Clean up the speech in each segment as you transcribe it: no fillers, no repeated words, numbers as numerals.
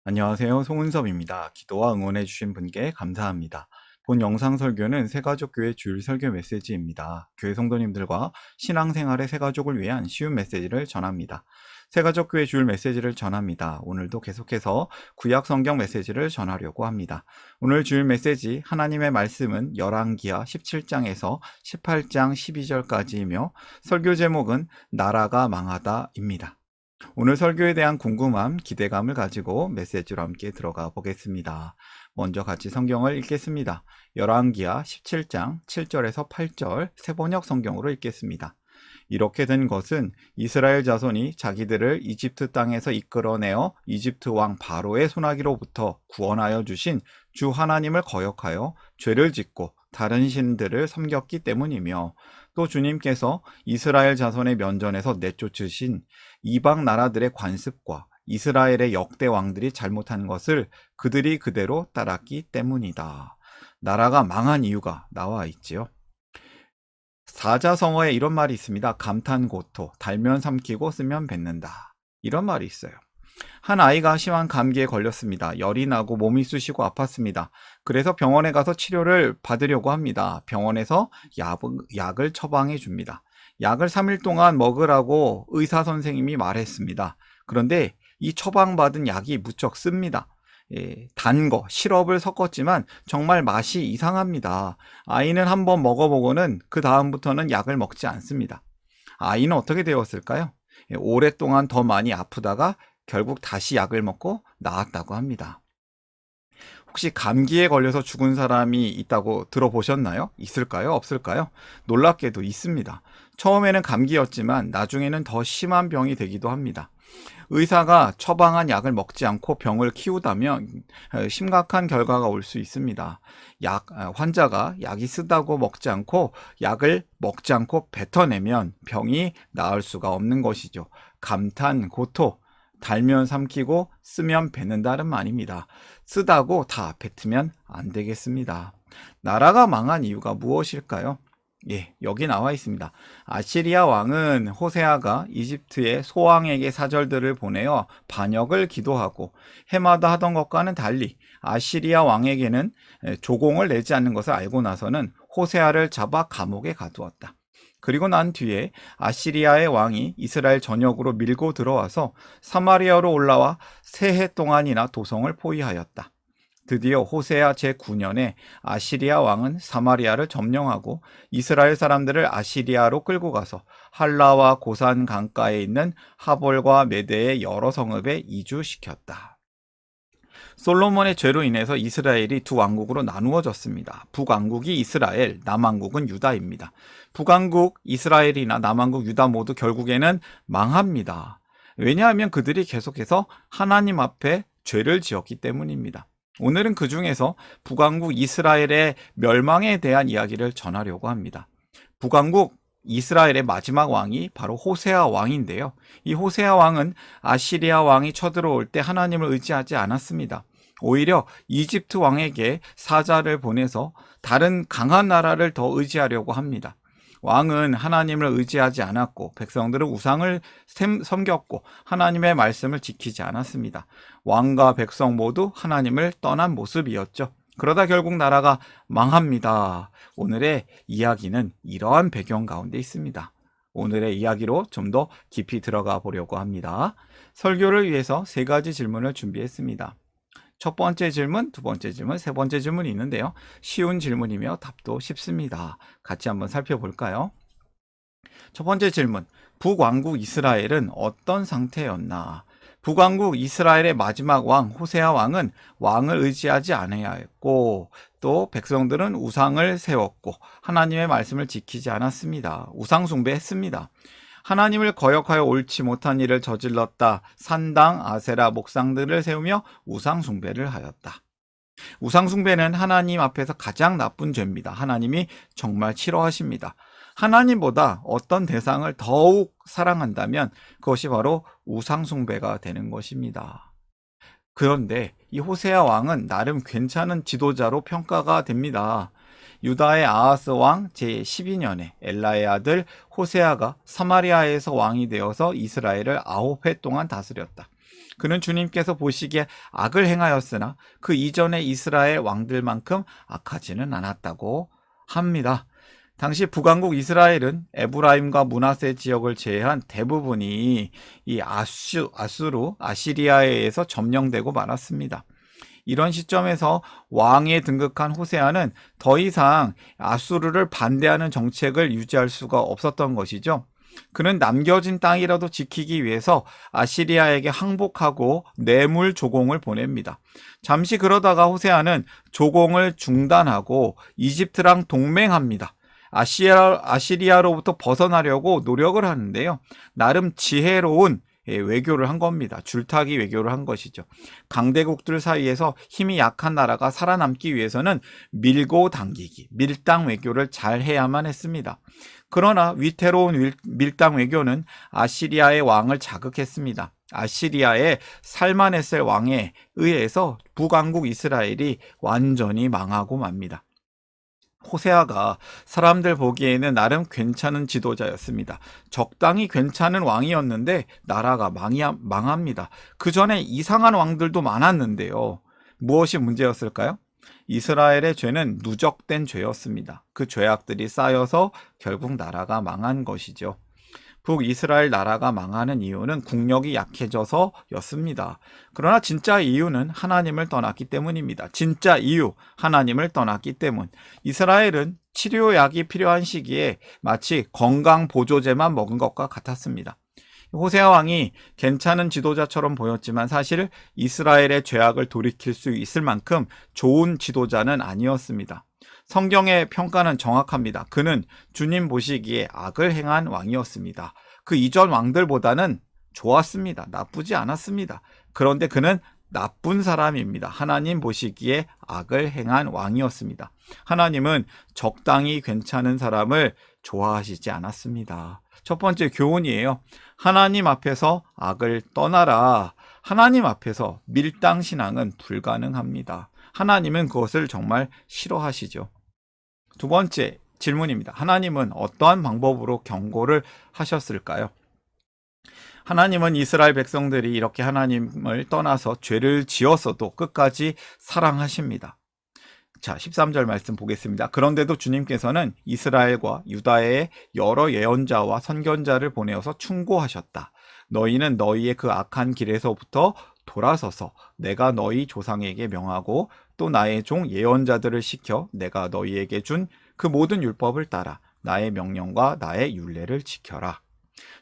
안녕하세요. 송은섭입니다. 기도와 응원해주신 분께 감사합니다. 본 영상 설교는 새가족교회 주일 설교 메시지입니다. 교회 성도님들과 신앙생활의 새가족을 위한 쉬운 메시지를 전합니다. 새가족교회 주일 메시지를 전합니다. 오늘도 계속해서 구약 성경 메시지를 전하려고 합니다. 오늘 주일 메시지 하나님의 말씀은 열왕기하 17장에서 18장 12절까지이며 설교 제목은 나라가 망하다입니다. 오늘 설교에 대한 궁금함, 기대감을 가지고 메시지로 함께 들어가 보겠습니다. 먼저 같이 성경을 읽겠습니다. 열왕기하 17장 7절에서 8절 새번역 성경으로 읽겠습니다. 이렇게 된 것은 이스라엘 자손이 자기들을 이집트 땅에서 이끌어내어 이집트 왕 바로의 손아귀로부터 구원하여 주신 주 하나님을 거역하여 죄를 짓고 다른 신들을 섬겼기 때문이며, 또 주님께서 이스라엘 자손의 면전에서 내쫓으신 이방 나라들의 관습과 이스라엘의 역대 왕들이 잘못한 것을 그들이 그대로 따랐기 때문이다. 나라가 망한 이유가 나와 있지요. 사자성어에 이런 말이 있습니다. 감탄고토, 달면 삼키고 쓰면 뱉는다. 이런 말이 있어요. 한 아이가 심한 감기에 걸렸습니다. 열이 나고 몸이 쑤시고 아팠습니다. 그래서 병원에 가서 치료를 받으려고 합니다. 병원에서 약을 처방해 줍니다. 약을 3일 동안 먹으라고 의사 선생님이 말했습니다. 그런데 이 처방받은 약이 무척 씁니다. 단 거, 시럽을 섞었지만 정말 맛이 이상합니다. 아이는 한번 먹어보고는 그 다음부터는 약을 먹지 않습니다. 아이는 어떻게 되었을까요? 오랫동안 더 많이 아프다가 결국 다시 약을 먹고 나았다고 합니다. 혹시 감기에 걸려서 죽은 사람이 있다고 들어보셨나요? 있을까요? 없을까요? 놀랍게도 있습니다. 처음에는 감기였지만 나중에는 더 심한 병이 되기도 합니다. 의사가 처방한 약을 먹지 않고 병을 키우다면 심각한 결과가 올 수 있습니다. 환자가 약이 쓰다고 먹지 않고 약을 먹지 않고 뱉어내면 병이 나을 수가 없는 것이죠. 감탄, 고토, 달면 삼키고 쓰면 뱉는다는 말입니다. 쓰다고 다 뱉으면 안 되겠습니다. 나라가 망한 이유가 무엇일까요? 여기 나와 있습니다. 아시리아 왕은 호세아가 이집트의 소왕에게 사절들을 보내어 반역을 기도하고 해마다 하던 것과는 달리 아시리아 왕에게는 조공을 내지 않는 것을 알고 나서는 호세아를 잡아 감옥에 가두었다. 그리고 난 뒤에 아시리아의 왕이 이스라엘 전역으로 밀고 들어와서 사마리아로 올라와 3해 동안이나 도성을 포위하였다. 드디어 호세아 제9년에 아시리아 왕은 사마리아를 점령하고 이스라엘 사람들을 아시리아로 끌고 가서 할라와 고산 강가에 있는 하볼과 메대의 여러 성읍에 이주시켰다. 솔로몬의 죄로 인해서 이스라엘이 두 왕국으로 나누어졌습니다. 북왕국이 이스라엘, 남왕국은 유다입니다. 북왕국 이스라엘이나 남왕국 유다 모두 결국에는 망합니다. 왜냐하면 그들이 계속해서 하나님 앞에 죄를 지었기 때문입니다. 오늘은 그 중에서 북왕국 이스라엘의 멸망에 대한 이야기를 전하려고 합니다. 북왕국 이스라엘의 마지막 왕이 바로 호세아 왕인데요. 이 호세아 왕은 아시리아 왕이 쳐들어올 때 하나님을 의지하지 않았습니다. 오히려 이집트 왕에게 사자를 보내서 다른 강한 나라를 더 의지하려고 합니다. 왕은 하나님을 의지하지 않았고 백성들은 우상을 섬겼고 하나님의 말씀을 지키지 않았습니다. 왕과 백성 모두 하나님을 떠난 모습이었죠. 그러다 결국 나라가 망합니다. 오늘의 이야기는 이러한 배경 가운데 있습니다. 오늘의 이야기로 좀 더 깊이 들어가 보려고 합니다. 설교를 위해서 3가지 질문을 준비했습니다. 첫 번째 질문, 두 번째 질문, 세 번째 질문이 있는데요. 쉬운 질문이며 답도 쉽습니다. 같이 한번 살펴볼까요? 첫 번째 질문, 북왕국 이스라엘은 어떤 상태였나? 북왕국 이스라엘의 마지막 왕 호세아 왕은 왕을 의지하지 않아야 했고, 또 백성들은 우상을 세웠고 하나님의 말씀을 지키지 않았습니다. 우상 숭배했습니다. 하나님을 거역하여 옳지 못한 일을 저질렀다. 산당, 아세라, 목상들을 세우며 우상 숭배를 하였다. 우상 숭배는 하나님 앞에서 가장 나쁜 죄입니다. 하나님이 정말 싫어하십니다. 하나님보다 어떤 대상을 더욱 사랑한다면 그것이 바로 우상 숭배가 되는 것입니다. 그런데 이 호세아 왕은 나름 괜찮은 지도자로 평가가 됩니다. 유다의 아하스 왕 제12년에 엘라의 아들 호세아가 사마리아에서 왕이 되어서 이스라엘을 9해 동안 다스렸다. 그는 주님께서 보시기에 악을 행하였으나 그 이전의 이스라엘 왕들만큼 악하지는 않았다고 합니다. 당시 북왕국 이스라엘은 에브라임과 므낫세 지역을 제외한 대부분이 이 아수르, 아시리아에 의해서 점령되고 말았습니다. 이런 시점에서 왕에 등극한 호세아는 더 이상 아수르를 반대하는 정책을 유지할 수가 없었던 것이죠. 그는 남겨진 땅이라도 지키기 위해서 아시리아에게 항복하고 뇌물 조공을 보냅니다. 잠시 그러다가 호세아는 조공을 중단하고 이집트랑 동맹합니다. 아시리아로부터 벗어나려고 노력을 하는데요. 나름 지혜로운 외교를 한 겁니다. 줄타기 외교를 한 것이죠. 강대국들 사이에서 힘이 약한 나라가 살아남기 위해서는 밀고 당기기, 밀당 외교를 잘 해야만 했습니다. 그러나 위태로운 밀당 외교는 아시리아의 왕을 자극했습니다. 아시리아의 살마네셀 왕에 의해서 북왕국 이스라엘이 완전히 망하고 맙니다. 호세아가 사람들 보기에는 나름 괜찮은 지도자였습니다. 적당히 괜찮은 왕이었는데 나라가 망합니다. 그 전에 이상한 왕들도 많았는데요. 무엇이 문제였을까요? 이스라엘의 죄는 누적된 죄였습니다. 그 죄악들이 쌓여서 결국 나라가 망한 것이죠. 북이스라엘 나라가 망하는 이유는 국력이 약해져서였습니다. 그러나 진짜 이유는 하나님을 떠났기 때문입니다. 진짜 이유, 하나님을 떠났기 때문. 이스라엘은 치료약이 필요한 시기에 마치 건강보조제만 먹은 것과 같았습니다. 호세아 왕이 괜찮은 지도자처럼 보였지만 사실 이스라엘의 죄악을 돌이킬 수 있을 만큼 좋은 지도자는 아니었습니다. 성경의 평가는 정확합니다. 그는 주님 보시기에 악을 행한 왕이었습니다. 그 이전 왕들보다는 좋았습니다. 나쁘지 않았습니다. 그런데 그는 나쁜 사람입니다. 하나님 보시기에 악을 행한 왕이었습니다. 하나님은 적당히 괜찮은 사람을 좋아하시지 않았습니다. 첫 번째 교훈이에요. 하나님 앞에서 악을 떠나라. 하나님 앞에서 밀당신앙은 불가능합니다. 하나님은 그것을 정말 싫어하시죠. 두 번째 질문입니다. 하나님은 어떠한 방법으로 경고를 하셨을까요? 하나님은 이스라엘 백성들이 이렇게 하나님을 떠나서 죄를 지었어도 끝까지 사랑하십니다. 자, 13절 말씀 보겠습니다. 그런데도 주님께서는 이스라엘과 유다의 여러 예언자와 선견자를 보내어서 충고하셨다. 너희는 너희의 그 악한 길에서부터 돌아서서 내가 너희 조상에게 명하고 또 나의 종 예언자들을 시켜 내가 너희에게 준 그 모든 율법을 따라 나의 명령과 나의 율례를 지켜라.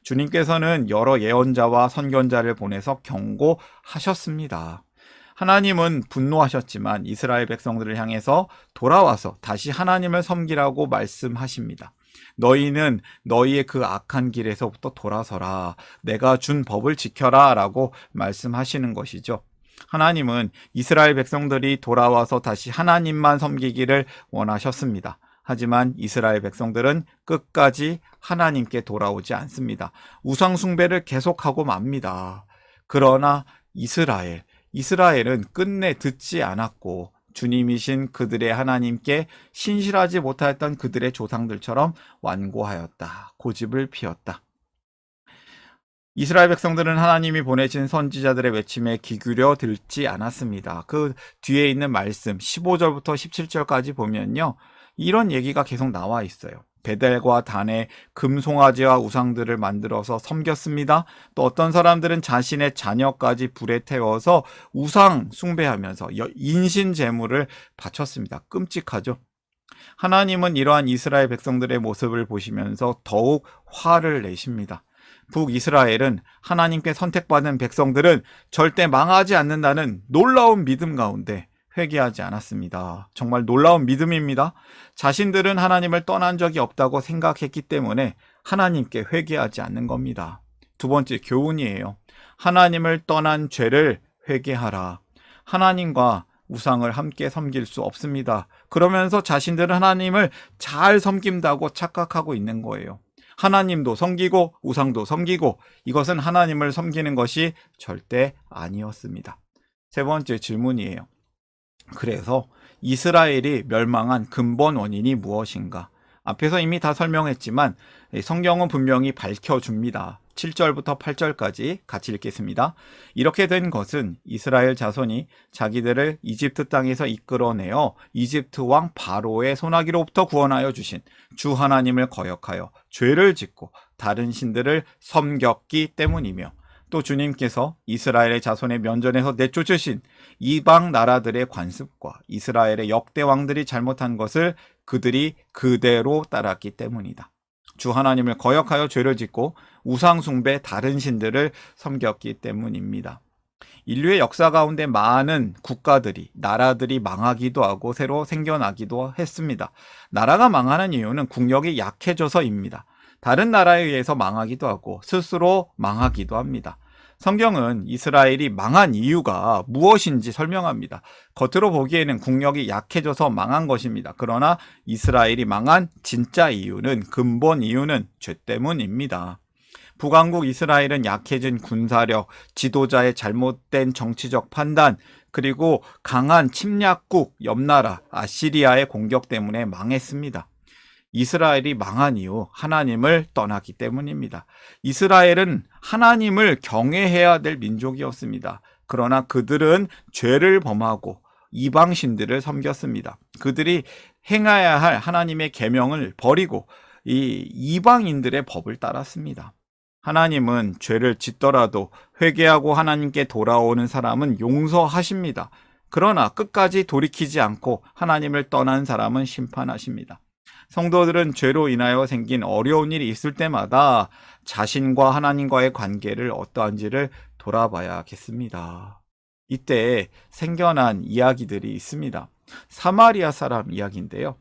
주님께서는 여러 예언자와 선견자를 보내서 경고하셨습니다. 하나님은 분노하셨지만 이스라엘 백성들을 향해서 돌아와서 다시 하나님을 섬기라고 말씀하십니다. 너희는 너희의 그 악한 길에서부터 돌아서라. 내가 준 법을 지켜라 라고 말씀하시는 것이죠. 하나님은 이스라엘 백성들이 돌아와서 다시 하나님만 섬기기를 원하셨습니다. 하지만 이스라엘 백성들은 끝까지 하나님께 돌아오지 않습니다. 우상 숭배를 계속하고 맙니다. 그러나 이스라엘은 끝내 듣지 않았고 주님이신 그들의 하나님께 신실하지 못하였던 그들의 조상들처럼 완고하였다. 고집을 피웠다. 이스라엘 백성들은 하나님이 보내신 선지자들의 외침에 귀 기울여 듣지 않았습니다. 그 뒤에 있는 말씀 15절부터 17절까지 보면요. 이런 얘기가 계속 나와 있어요. 베델과 단에 금송아지와 우상들을 만들어서 섬겼습니다. 또 어떤 사람들은 자신의 자녀까지 불에 태워서 우상 숭배하면서 인신 제물을 바쳤습니다. 끔찍하죠. 하나님은 이러한 이스라엘 백성들의 모습을 보시면서 더욱 화를 내십니다. 북이스라엘은 하나님께 선택받은 백성들은 절대 망하지 않는다는 놀라운 믿음 가운데 회개하지 않았습니다. 정말 놀라운 믿음입니다. 자신들은 하나님을 떠난 적이 없다고 생각했기 때문에 하나님께 회개하지 않는 겁니다. 두 번째 교훈이에요. 하나님을 떠난 죄를 회개하라. 하나님과 우상을 함께 섬길 수 없습니다. 그러면서 자신들은 하나님을 잘 섬긴다고 착각하고 있는 거예요. 하나님도 섬기고 우상도 섬기고 이것은 하나님을 섬기는 것이 절대 아니었습니다. 세 번째 질문이에요. 그래서 이스라엘이 멸망한 근본 원인이 무엇인가? 앞에서 이미 다 설명했지만 성경은 분명히 밝혀줍니다. 7절부터 8절까지 같이 읽겠습니다. 이렇게 된 것은 이스라엘 자손이 자기들을 이집트 땅에서 이끌어내어 이집트 왕 바로의 손아귀로부터 구원하여 주신 주 하나님을 거역하여 죄를 짓고 다른 신들을 섬겼기 때문이며, 또 주님께서 이스라엘의 자손의 면전에서 내쫓으신 이방 나라들의 관습과 이스라엘의 역대 왕들이 잘못한 것을 그들이 그대로 따랐기 때문이다. 주 하나님을 거역하여 죄를 짓고 우상 숭배 다른 신들을 섬겼기 때문입니다. 인류의 역사 가운데 많은 국가들이, 나라들이 망하기도 하고 새로 생겨나기도 했습니다. 나라가 망하는 이유는 국력이 약해져서입니다. 다른 나라에 의해서 망하기도 하고 스스로 망하기도 합니다. 성경은 이스라엘이 망한 이유가 무엇인지 설명합니다. 겉으로 보기에는 국력이 약해져서 망한 것입니다. 그러나 이스라엘이 망한 진짜 이유는, 근본 이유는 죄 때문입니다. 북왕국 이스라엘은 약해진 군사력, 지도자의 잘못된 정치적 판단, 그리고 강한 침략국 옆나라 아시리아의 공격 때문에 망했습니다. 이스라엘이 망한 이유, 하나님을 떠났기 때문입니다. 이스라엘은 하나님을 경외해야 될 민족이었습니다. 그러나 그들은 죄를 범하고 이방신들을 섬겼습니다. 그들이 행해야 할 하나님의 계명을 버리고 이 이방인들의 법을 따랐습니다. 하나님은 죄를 짓더라도 회개하고 하나님께 돌아오는 사람은 용서하십니다. 그러나 끝까지 돌이키지 않고 하나님을 떠난 사람은 심판하십니다. 성도들은 죄로 인하여 생긴 어려운 일이 있을 때마다 자신과 하나님과의 관계를 어떠한지를 돌아봐야겠습니다. 이때 생겨난 이야기들이 있습니다. 사마리아 사람 이야기인데요.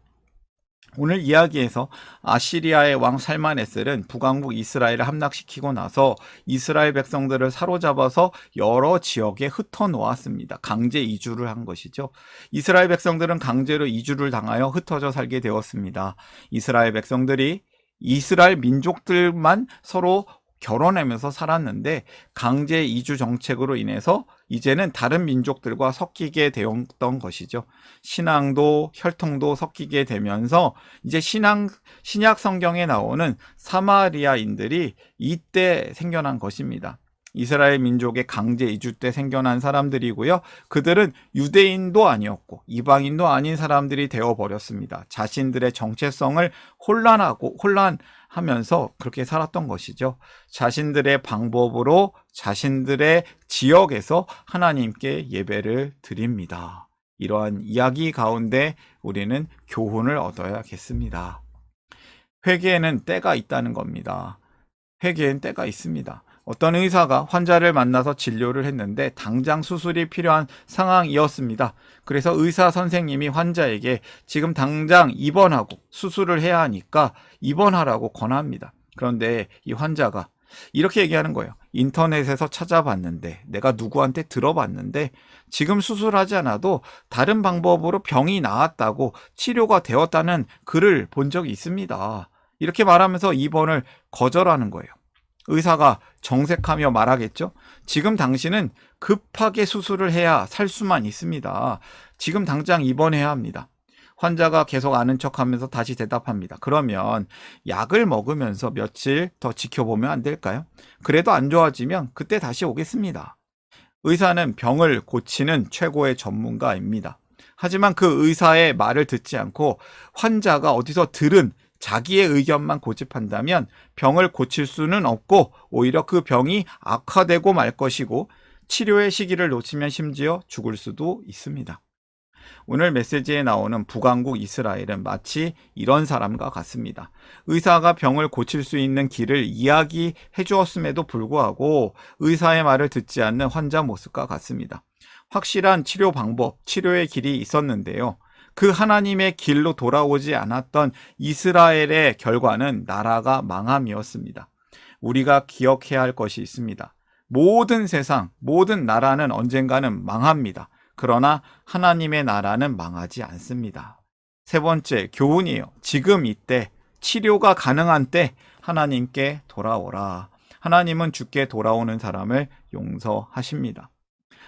오늘 이야기에서 아시리아의 왕 살마네셀은 북왕국 이스라엘을 함락시키고 나서 이스라엘 백성들을 사로잡아서 여러 지역에 흩어놓았습니다. 강제 이주를 한 것이죠. 이스라엘 백성들은 강제로 이주를 당하여 흩어져 살게 되었습니다. 이스라엘 백성들이 이스라엘 민족들만 서로 결혼하면서 살았는데, 강제 이주 정책으로 인해서 이제는 다른 민족들과 섞이게 되었던 것이죠. 신앙도 혈통도 섞이게 되면서 이제 신약 성경에 나오는 사마리아인들이 이때 생겨난 것입니다. 이스라엘 민족의 강제 이주 때 생겨난 사람들이고요. 그들은 유대인도 아니었고 이방인도 아닌 사람들이 되어버렸습니다. 자신들의 정체성을 혼란하면서 그렇게 살았던 것이죠. 자신들의 방법으로 자신들의 지역에서 하나님께 예배를 드립니다. 이러한 이야기 가운데 우리는 교훈을 얻어야겠습니다. 회개에는 때가 있다는 겁니다. 회개엔 때가 있습니다. 어떤 의사가 환자를 만나서 진료를 했는데 당장 수술이 필요한 상황이었습니다. 그래서 의사 선생님이 환자에게 지금 당장 입원하고 수술을 해야 하니까 입원하라고 권합니다. 그런데 이 환자가 이렇게 얘기하는 거예요. 인터넷에서 찾아봤는데, 내가 누구한테 들어봤는데 지금 수술하지 않아도 다른 방법으로 병이 나았다고, 치료가 되었다는 글을 본 적이 있습니다. 이렇게 말하면서 입원을 거절하는 거예요. 의사가 정색하며 말하겠죠. 지금 당신은 급하게 수술을 해야 살 수만 있습니다. 지금 당장 입원해야 합니다. 환자가 계속 아는 척하면서 다시 대답합니다. 그러면 약을 먹으면서 며칠 더 지켜보면 안 될까요? 그래도 안 좋아지면 그때 다시 오겠습니다. 의사는 병을 고치는 최고의 전문가입니다. 하지만 그 의사의 말을 듣지 않고 환자가 어디서 들은 자기의 의견만 고집한다면 병을 고칠 수는 없고 오히려 그 병이 악화되고 말 것이고, 치료의 시기를 놓치면 심지어 죽을 수도 있습니다. 오늘 메시지에 나오는 북왕국 이스라엘은 마치 이런 사람과 같습니다. 의사가 병을 고칠 수 있는 길을 이야기해 주었음에도 불구하고 의사의 말을 듣지 않는 환자 모습과 같습니다. 확실한 치료 방법, 치료의 길이 있었는데요. 그 하나님의 길로 돌아오지 않았던 이스라엘의 결과는 나라가 망함이었습니다. 우리가 기억해야 할 것이 있습니다. 모든 세상, 모든 나라는 언젠가는 망합니다. 그러나 하나님의 나라는 망하지 않습니다. 세 번째 교훈이에요. 지금 이때, 치료가 가능한 때 하나님께 돌아오라. 하나님은 주께 돌아오는 사람을 용서하십니다.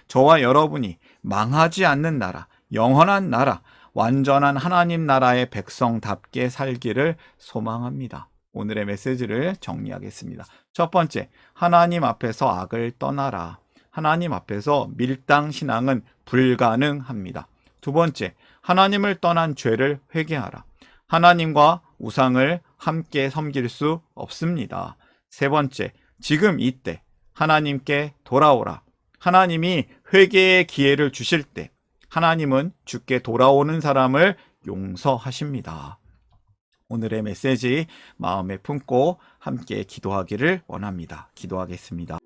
저와 여러분이 망하지 않는 나라, 영원한 나라, 완전한 하나님 나라의 백성답게 살기를 소망합니다. 오늘의 메시지를 정리하겠습니다. 첫 번째, 하나님 앞에서 악을 떠나라. 하나님 앞에서 밀당 신앙은 불가능합니다. 두 번째, 하나님을 떠난 죄를 회개하라. 하나님과 우상을 함께 섬길 수 없습니다. 세 번째, 지금 이때 하나님께 돌아오라. 하나님이 회개의 기회를 주실 때 하나님은 주께 돌아오는 사람을 용서하십니다. 오늘의 메시지 마음에 품고 함께 기도하기를 원합니다. 기도하겠습니다.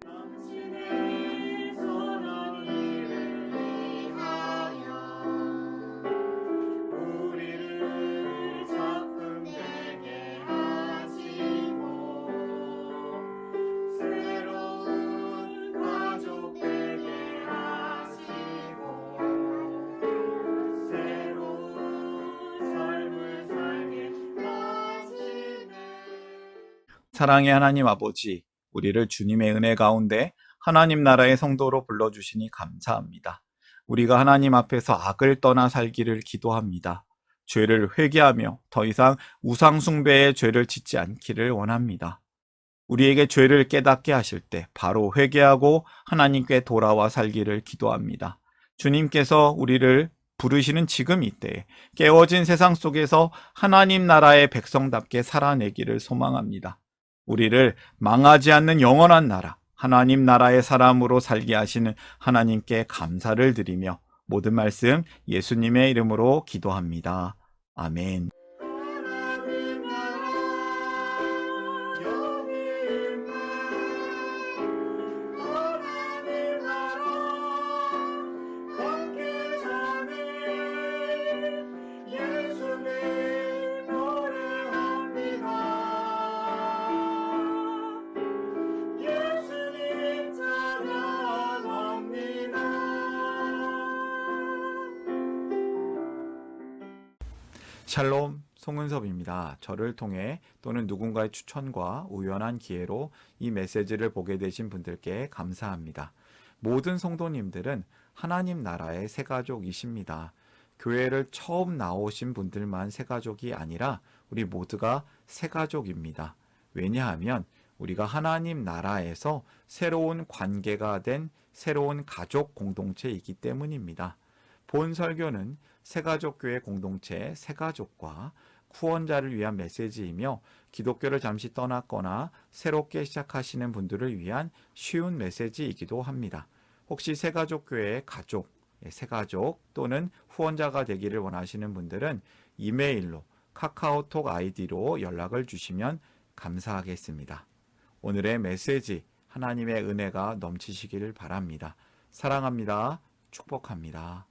사랑의 하나님 아버지, 우리를 주님의 은혜 가운데 하나님 나라의 성도로 불러주시니 감사합니다. 우리가 하나님 앞에서 악을 떠나 살기를 기도합니다. 죄를 회개하며 더 이상 우상 숭배의 죄를 짓지 않기를 원합니다. 우리에게 죄를 깨닫게 하실 때 바로 회개하고 하나님께 돌아와 살기를 기도합니다. 주님께서 우리를 부르시는 지금 이때에 깨어진 세상 속에서 하나님 나라의 백성답게 살아내기를 소망합니다. 우리를 망하지 않는 영원한 나라, 하나님 나라의 사람으로 살게 하시는 하나님께 감사를 드리며 모든 말씀 예수님의 이름으로 기도합니다. 아멘. 샬롬, 송은섭입니다. 저를 통해 또는 누군가의 추천과 우연한 기회로 이 메시지를 보게 되신 분들께 감사합니다. 모든 성도님들은 하나님 나라의 새가족이십니다. 교회를 처음 나오신 분들만 새가족이 아니라 우리 모두가 새가족입니다. 왜냐하면 우리가 하나님 나라에서 새로운 관계가 된 새로운 가족 공동체이기 때문입니다. 본 설교는 새가족교회 공동체 새가족과 후원자를 위한 메시지이며 기독교를 잠시 떠났거나 새롭게 시작하시는 분들을 위한 쉬운 메시지이기도 합니다. 혹시 새가족교회의 가족, 새가족 또는 후원자가 되기를 원하시는 분들은 이메일로 카카오톡 아이디로 연락을 주시면 감사하겠습니다. 오늘의 메시지 하나님의 은혜가 넘치시기를 바랍니다. 사랑합니다. 축복합니다.